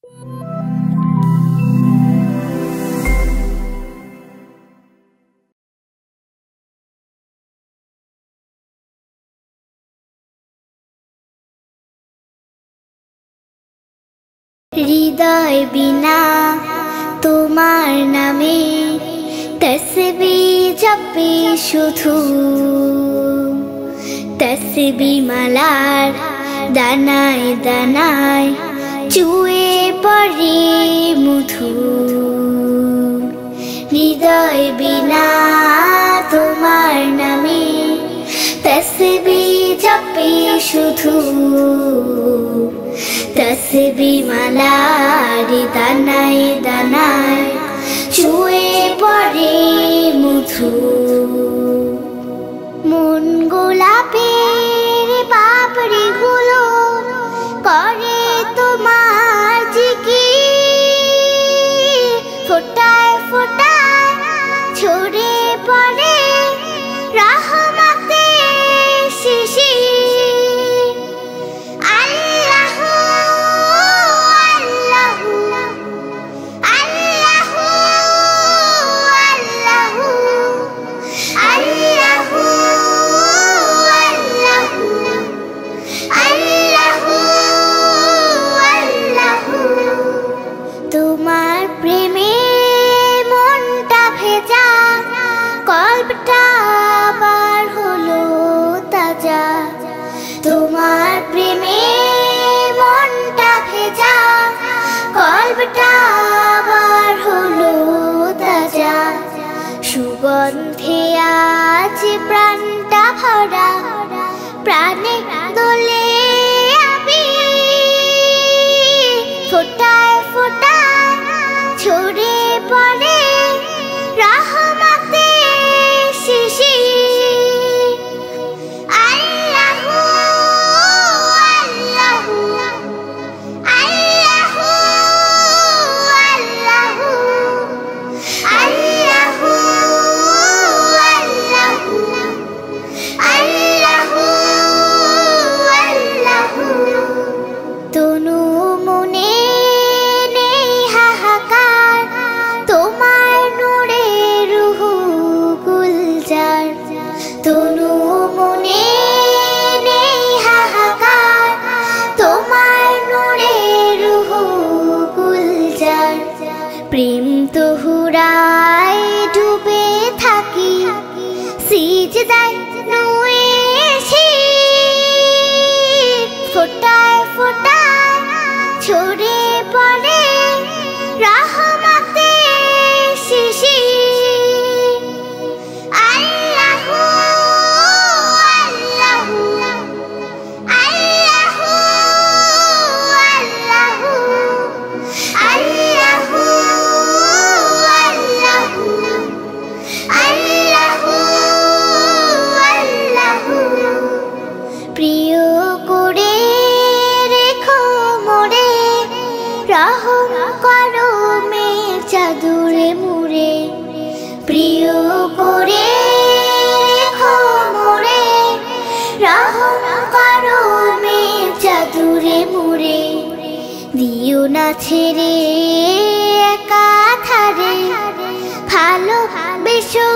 হৃদয় বিনা তোমার নামে তসবিহ জপে শুধু, তসবিহ মালার দানায় দানায় চুয়ে পড়ে মধু। হৃদয় বিনা তোমার নামে তসবিহ জপে শুধু, তসবিহ মালার দানায় দানায় চুয়ে পড়ে মধু। মন গোলাপের পাপড়ি গুলো করে তোমার জিকির, ফোটায় ফোটায় ছড়ে পড়ে রহমতের শিশির। আল্লাহু আল্লাহু আল্লাহু আল্লাহু আল্লাহু আল্লাহু আল্লাহু। তোমার প্রেমে মনটা ভেজা, কল্পটা আবার হলো তাজা। তোমার প্রেমে মনটা ভেজা, কল্পটা আবার হলো তাজা। সুগন্ধে আজ প্রাণটা ভরা, প্রাণে দোলে আবির, ফোটায় ফোটায় ছড়ে পড়ে রহমতের শিশির। আল্লাহু আল্লাহু আল্লাহু আল্লাহু আল্লাহু আল্লাহু আল্লাহু। তনু মনে নেই হাহাকার, তোমার নূরে রুহু গুলজার। তনু মনে নেই হাহাকার, তোমার নূরে রুহু গুলজার। প্রেম তোহুরায় ডুবে থাকি, সিজদায় নুয়ে শির, ফোটায় ফোটায় ছড়ে পড়ে রহমতের শিশির। আল্লাহু আল্লাহু আল্লাহু আল্লাহু আল্লাহু আল্লাহু আল্লাহু। প্রিয় করে রেখো মোরে, রহম করো মেঘ চাদরে মুড়ে। প্রিয় করে রেখো মোরে, রহম করো মেঘ চাদরে মুড়ে। দিও না ছেড়ে একা থারে, ভালোবেসো